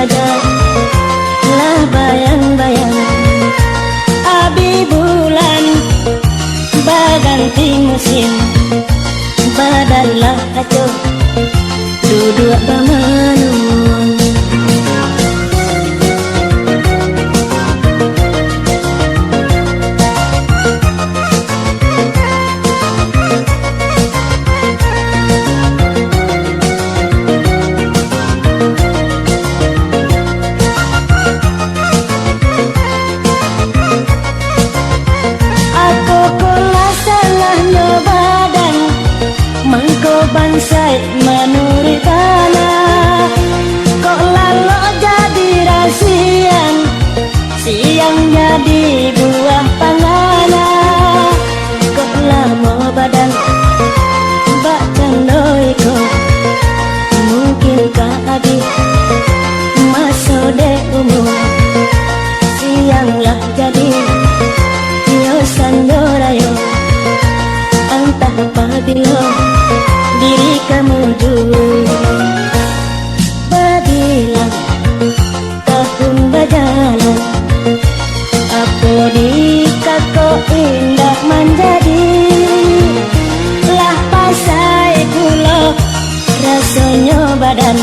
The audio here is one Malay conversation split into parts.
saja lah bayang-bayang. Abi bulan baganti musim, badanlah kacau duduk bamanun. Bansai menuri tanah, kok lalu jadi rasian, siang jadi buah panganan. Kok lama badan bak candoiko, mungkinkah adi masuk de umur, sianglah jadi yo sandorayo. Entah apabila diri kamu dulu berbilang tahun berjalan, apa di kako indah menjadi lah pasai kula rasanya badan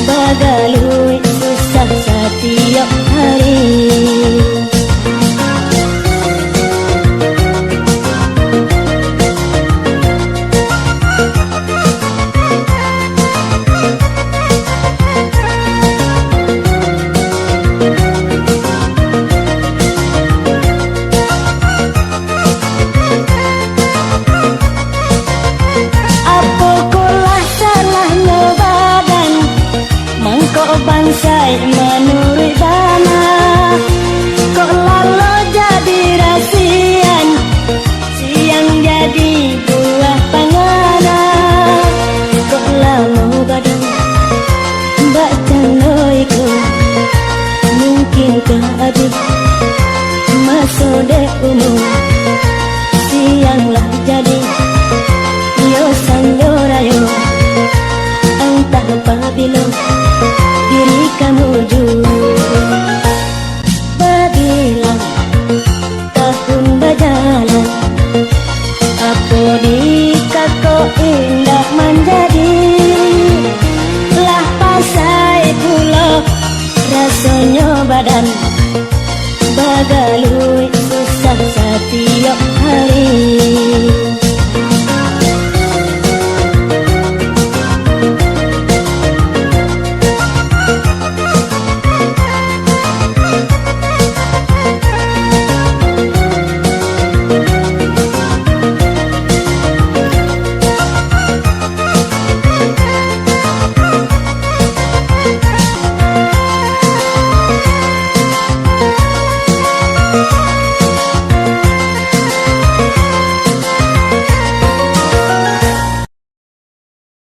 bagalui susah setiap hari. Bansai menuri tanah, kok lalu jadi rasian, siang jadi buah panganan. Kok lama badan mbak candoiku, mungkinkah adik masuk de umur, sianglah jadi yo sandorayo. Entah apabila diri kamu dulu berbilang tahun berjalan, apa di kako indah menjadi lah pasai kula rasanya badan bagalui susah setiap hari.